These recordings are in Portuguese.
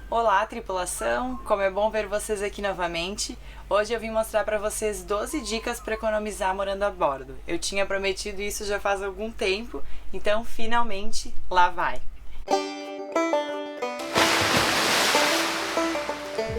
Olá, tripulação! Como é bom ver vocês aqui novamente. Hoje eu vim mostrar para vocês 12 dicas para economizar morando a bordo. Eu tinha prometido isso já faz algum tempo, então finalmente lá vai!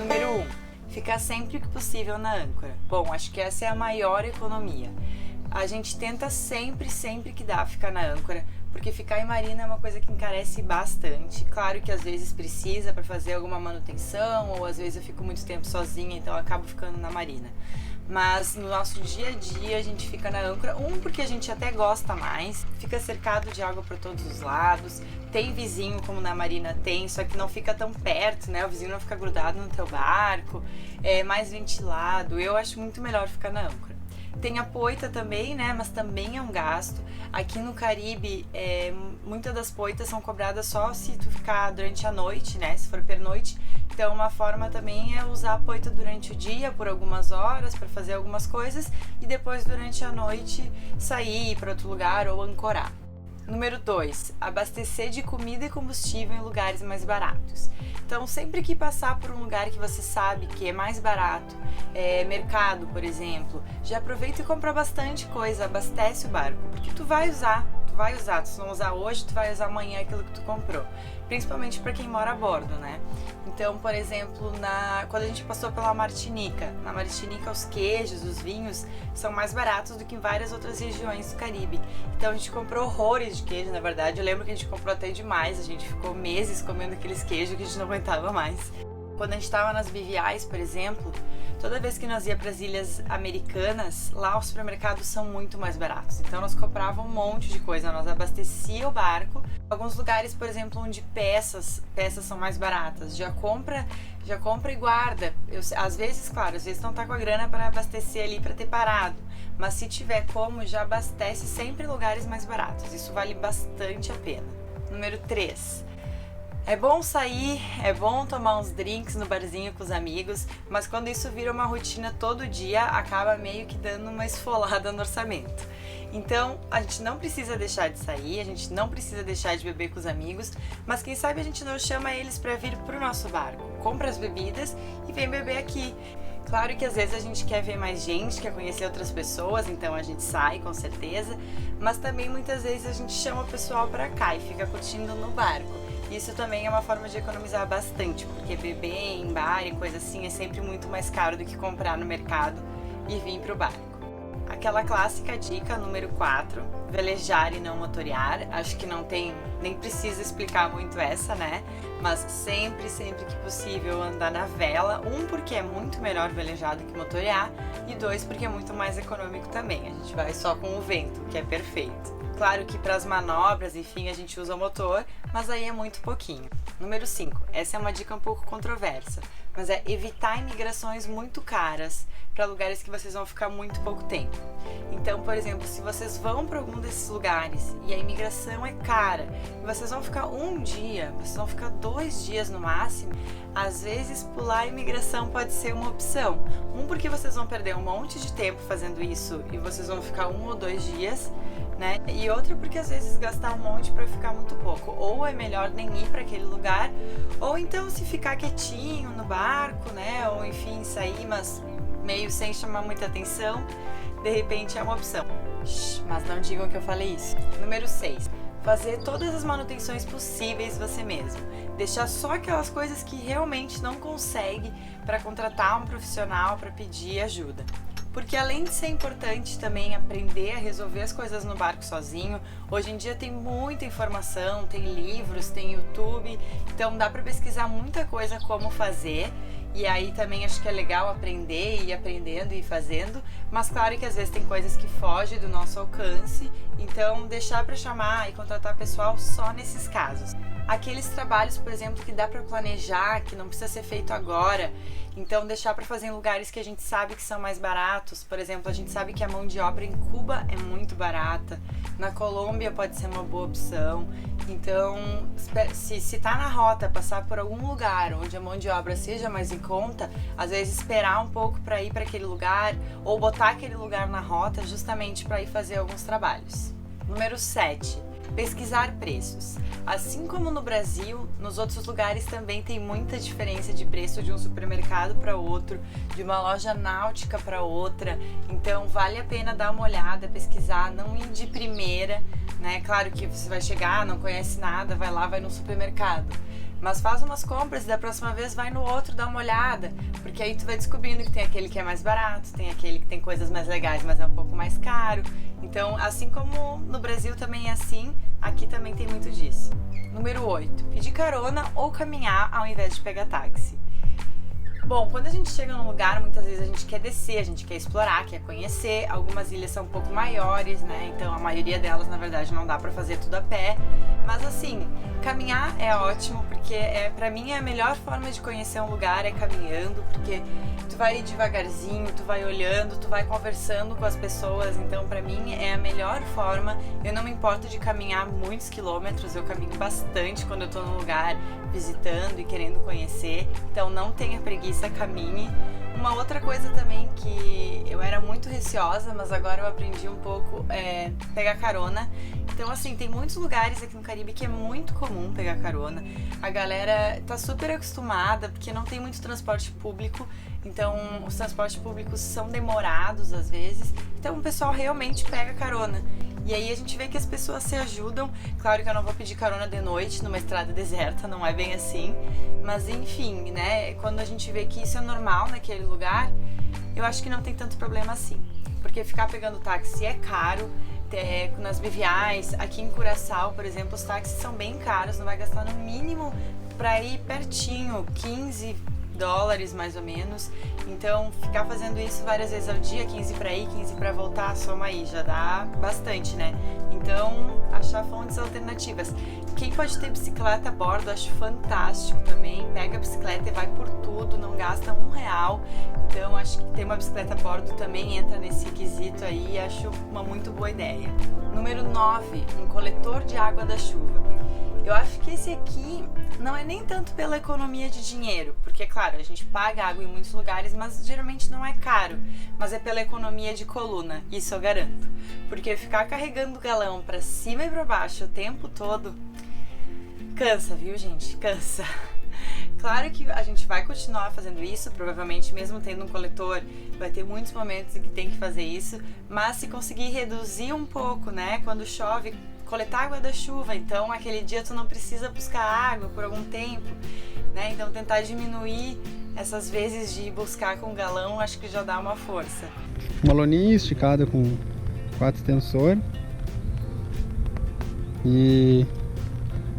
Número 1. Ficar sempre que possível na âncora. Bom, acho que essa é a maior economia. A gente tenta sempre que dá ficar na âncora, porque ficar em marina é uma coisa que encarece bastante. Claro que às vezes precisa para fazer alguma manutenção, ou às vezes eu fico muito tempo sozinha, então eu acabo ficando na marina. Mas no nosso dia a dia a gente fica na âncora, porque a gente até gosta mais, fica cercado de água por todos os lados, tem vizinho como na marina tem, só que não fica tão perto, né? O vizinho não fica grudado no teu barco, é mais ventilado, eu acho muito melhor ficar na âncora. Tem a poita também, né? Mas também é um gasto. Aqui no Caribe, muitas das poitas são cobradas só se tu ficar durante a noite, né? Se for pernoite. Então, uma forma também é usar a poita durante o dia, por algumas horas, para fazer algumas coisas. E depois, durante a noite, sair para outro lugar ou ancorar. Número 2. Abastecer de comida e combustível em lugares mais baratos. Então, sempre que passar por um lugar que você sabe que é mais barato, mercado, por exemplo, já aproveita e compra bastante coisa, abastece o barco, porque tu vai usar, se não usar hoje, tu vai usar amanhã aquilo que tu comprou, principalmente para quem mora a bordo, né? Então, por exemplo, quando a gente passou pela Martinica, na Martinica os queijos, os vinhos são mais baratos do que em várias outras regiões do Caribe. Então a gente comprou horrores de queijo, na verdade. Eu lembro que a gente comprou até demais, a gente ficou meses comendo aqueles queijos que a gente não aguentava mais. Quando a gente estava nas BVIs, por exemplo, toda vez que nós ia para as ilhas americanas, lá os supermercados são muito mais baratos. Então nós comprávamos um monte de coisa, nós abastecia o barco. Alguns lugares, por exemplo, onde peças são mais baratas, já compra e guarda. Às vezes não tá com a grana para abastecer ali para ter parado, mas se tiver como, já abastece sempre em lugares mais baratos. Isso vale bastante a pena. Número 3. É bom sair, é bom tomar uns drinks no barzinho com os amigos, mas quando isso vira uma rotina todo dia, acaba meio que dando uma esfolada no orçamento. Então, a gente não precisa deixar de sair, a gente não precisa deixar de beber com os amigos, mas quem sabe a gente não chama eles para vir pro nosso barco, compra as bebidas e vem beber aqui. Claro que às vezes a gente quer ver mais gente, quer conhecer outras pessoas, então a gente sai com certeza, mas também muitas vezes a gente chama o pessoal para cá e fica curtindo no barco. Isso também é uma forma de economizar bastante, porque beber em bar e coisa assim é sempre muito mais caro do que comprar no mercado e vir pro barco. Aquela clássica dica número 4, velejar e não motorear. Acho que nem precisa explicar muito essa, né? Mas sempre que possível andar na vela. Porque é muito melhor velejar do que motorear, e 2, porque é muito mais econômico também. A gente vai só com o vento, que é perfeito. Claro que para as manobras, enfim, a gente usa o motor, mas aí é muito pouquinho. Número 5. Essa é uma dica um pouco controversa, mas é evitar imigrações muito caras para lugares que vocês vão ficar muito pouco tempo. Então, por exemplo, se vocês vão para algum desses lugares e a imigração é cara, e vocês vão ficar um dia, vocês vão ficar 2 dias no máximo, às vezes pular a imigração pode ser uma opção. Porque vocês vão perder um monte de tempo fazendo isso e vocês vão ficar 1 ou 2 dias, né? E outra porque às vezes gastar um monte para ficar muito pouco. Ou é melhor nem ir para aquele lugar, ou então se ficar quietinho no barco, né? Ou enfim, sair, mas meio sem chamar muita atenção, de repente é uma opção. Mas não digam que eu falei isso. Número 6. Fazer todas as manutenções possíveis você mesmo. Deixar só aquelas coisas que realmente não consegue para contratar um profissional para pedir ajuda. Porque além de ser importante também aprender a resolver as coisas no barco sozinho, hoje em dia tem muita informação, tem livros, tem YouTube, então dá para pesquisar muita coisa como fazer. E aí também acho que é legal aprender e ir aprendendo e ir fazendo, mas claro que às vezes tem coisas que fogem do nosso alcance, então deixar para chamar e contratar pessoal só nesses casos. Aqueles trabalhos, por exemplo, que dá para planejar, que não precisa ser feito agora, então deixar para fazer em lugares que a gente sabe que são mais baratos. Por exemplo, a gente sabe que a mão de obra em Cuba é muito barata, na Colômbia pode ser uma boa opção. Então, se tá na rota, passar por algum lugar onde a mão de obra seja mais em conta, às vezes esperar um pouco para ir para aquele lugar, ou botar aquele lugar na rota justamente para ir fazer alguns trabalhos. Número 7. Pesquisar preços. Assim como no Brasil, nos outros lugares também tem muita diferença de preço de um supermercado para outro, de uma loja náutica para outra. Então vale a pena dar uma olhada, pesquisar, não ir de primeira, né? Claro que você vai chegar, não conhece nada, vai lá, vai no supermercado. Mas faz umas compras e da próxima vez vai no outro, dá uma olhada, porque aí tu vai descobrindo que tem aquele que é mais barato, tem aquele que tem coisas mais legais, mas é um pouco mais caro. Então, assim como no Brasil também é assim, aqui também tem muito disso. Número 8. Pedir carona ou caminhar ao invés de pegar táxi. Bom, quando a gente chega num lugar, muitas vezes a gente quer descer, a gente quer explorar, quer conhecer. Algumas ilhas são um pouco maiores, né? Então a maioria delas, na verdade, não dá pra fazer tudo a pé. Mas assim, caminhar é ótimo, porque pra mim a melhor forma de conhecer um lugar é caminhando, porque tu vai devagarzinho, tu vai olhando, tu vai conversando com as pessoas. Então pra mim é a melhor forma. Eu não me importo de caminhar muitos quilômetros, eu caminho bastante quando eu tô num lugar visitando e querendo conhecer. Então não tenha preguiça, caminhe. Uma outra coisa também que eu era muito receosa, mas agora eu aprendi um pouco, é pegar carona. Então assim, tem muitos lugares aqui no Caribe que é muito comum pegar carona. A galera tá super acostumada, porque não tem muito transporte público, então os transportes públicos são demorados às vezes, então o pessoal realmente pega carona. E aí a gente vê que as pessoas se ajudam. Claro que eu não vou pedir carona de noite numa estrada deserta, não é bem assim. Mas enfim, né, quando a gente vê que isso é normal naquele lugar, eu acho que não tem tanto problema assim. Porque ficar pegando táxi é caro, nas BVIs, aqui em Curaçao, por exemplo, os táxis são bem caros, não vai gastar no mínimo para ir pertinho, $15 mais ou menos. Então ficar fazendo isso várias vezes ao dia, 15 para ir, 15 para voltar, soma aí, já dá bastante, né? Então achar fontes alternativas. Quem pode ter bicicleta a bordo, acho fantástico também. Pega a bicicleta e vai por tudo, não gasta R$1. Então acho que ter uma bicicleta a bordo também entra nesse quesito aí e acho uma muito boa ideia. Número 9, um coletor de água da chuva. Eu acho que esse aqui não é nem tanto pela economia de dinheiro, porque, claro, a gente paga água em muitos lugares, mas geralmente não é caro, mas é pela economia de coluna, isso eu garanto. Porque ficar carregando o galão pra cima e pra baixo o tempo todo, cansa, viu, gente? Cansa. Claro que a gente vai continuar fazendo isso, provavelmente mesmo tendo um coletor, vai ter muitos momentos em que tem que fazer isso, mas se conseguir reduzir um pouco, né, quando chove, coletar água da chuva, então aquele dia tu não precisa buscar água por algum tempo, né? Então tentar diminuir essas vezes de ir buscar com galão, acho que já dá uma força. Uma loninha esticada com 4 extensores e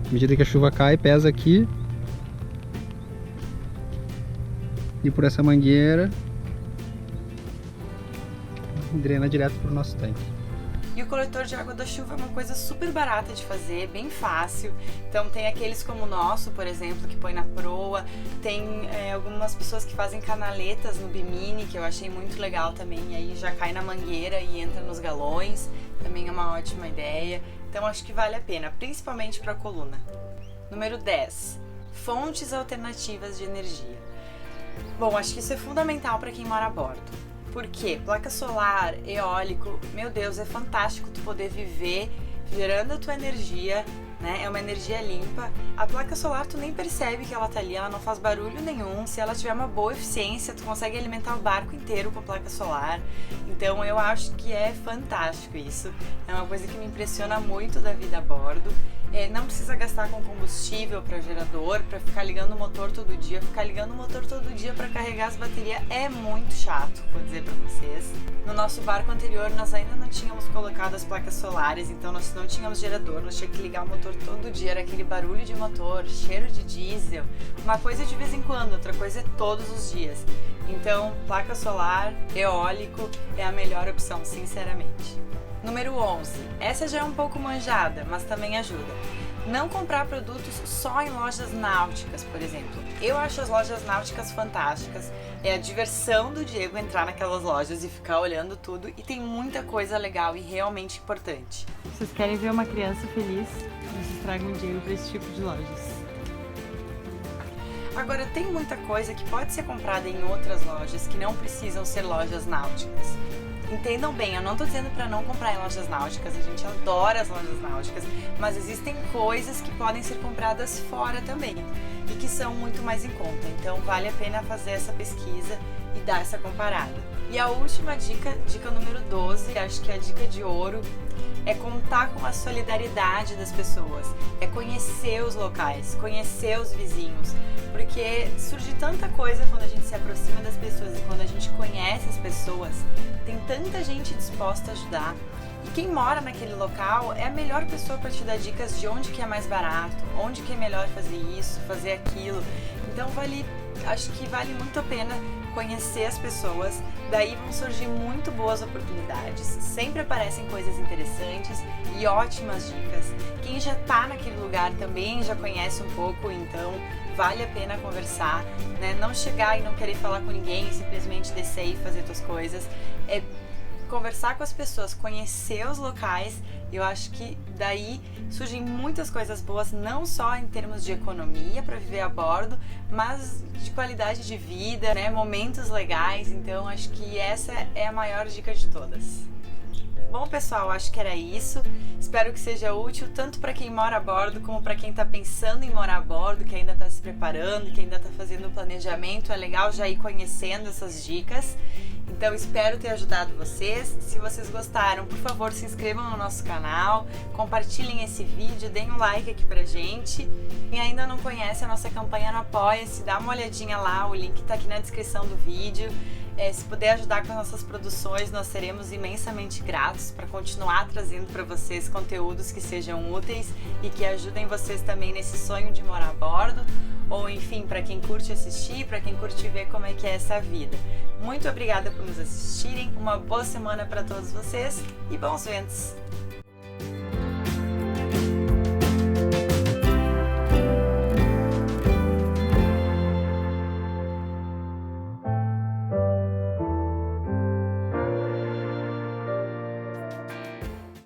à medida que a chuva cai, pesa aqui e por essa mangueira drena direto para o nosso tanque. E o coletor de água da chuva é uma coisa super barata de fazer, bem fácil. Então tem aqueles como o nosso, por exemplo, que põe na proa. Tem algumas pessoas que fazem canaletas no bimini, que eu achei muito legal também. E aí já cai na mangueira e entra nos galões. Também é uma ótima ideia. Então acho que vale a pena, principalmente para a coluna. Número 10. Fontes alternativas de energia. Bom, acho que isso é fundamental para quem mora a bordo. Por quê? Placa solar, eólico, meu Deus, é fantástico tu poder viver gerando a tua energia, né? É uma energia limpa. A placa solar tu nem percebe que ela tá ali, ela não faz barulho nenhum. Se ela tiver uma boa eficiência, tu consegue alimentar o barco inteiro com a placa solar. Então eu acho que é fantástico isso. É uma coisa que me impressiona muito da vida a bordo. Não precisa gastar com combustível para gerador, para ficar ligando o motor todo dia. Ficar ligando o motor todo dia para carregar as baterias é muito chato, vou dizer para vocês. No nosso barco anterior nós ainda não tínhamos colocado as placas solares, então nós não tínhamos gerador, nós tínhamos que ligar o motor todo dia, era aquele barulho de motor, cheiro de diesel. Uma coisa de vez em quando, outra coisa é todos os dias. Então, placa solar, eólico é a melhor opção, sinceramente. Número 11. Essa já é um pouco manjada, mas também ajuda. Não comprar produtos só em lojas náuticas, por exemplo. Eu acho as lojas náuticas fantásticas. É a diversão do Diego entrar naquelas lojas e ficar olhando tudo. E tem muita coisa legal e realmente importante. Vocês querem ver uma criança feliz? Vocês tragam o Diego para esse tipo de lojas. Agora, tem muita coisa que pode ser comprada em outras lojas que não precisam ser lojas náuticas. Entendam bem, eu não tô dizendo para não comprar em lojas náuticas, a gente adora as lojas náuticas, mas existem coisas que podem ser compradas fora também e que são muito mais em conta, então vale a pena fazer essa pesquisa e dar essa comparada. E a última dica, dica número 12, acho que é a dica de ouro, é contar com a solidariedade das pessoas, é conhecer os locais, conhecer os vizinhos, porque surge tanta coisa quando a gente se aproxima das pessoas e quando a gente conhece as pessoas, tem tanta gente disposta a ajudar. E quem mora naquele local é a melhor pessoa para te dar dicas de onde que é mais barato, onde que é melhor fazer isso, fazer aquilo. Então acho que vale muito a pena conhecer as pessoas, daí vão surgir muito boas oportunidades. Sempre aparecem coisas interessantes e ótimas dicas. Quem já está naquele lugar também já conhece um pouco, então vale a pena conversar, né? Não chegar e não querer falar com ninguém, simplesmente descer e fazer suas coisas. É conversar com as pessoas, conhecer os locais. Eu acho que daí surgem muitas coisas boas, não só em termos de economia para viver a bordo, mas de qualidade de vida, né? Momentos legais. Então acho que essa é a maior dica de todas. Bom, pessoal, acho que era isso. Espero que seja útil tanto para quem mora a bordo como para quem está pensando em morar a bordo, que ainda está se preparando, que ainda está fazendo o planejamento. É legal já ir conhecendo essas dicas. Então, espero ter ajudado vocês. Se vocês gostaram, por favor, se inscrevam no nosso canal, compartilhem esse vídeo, deem um like aqui pra gente. Quem ainda não conhece a nossa campanha no Apoia-se, dá uma olhadinha lá, o link tá aqui na descrição do vídeo. Se puder ajudar com as nossas produções, nós seremos imensamente gratos para continuar trazendo para vocês conteúdos que sejam úteis e que ajudem vocês também nesse sonho de morar a bordo, ou enfim, para quem curte assistir, para quem curte ver como é que é essa vida. Muito obrigada por nos assistirem, uma boa semana para todos vocês e bons ventos!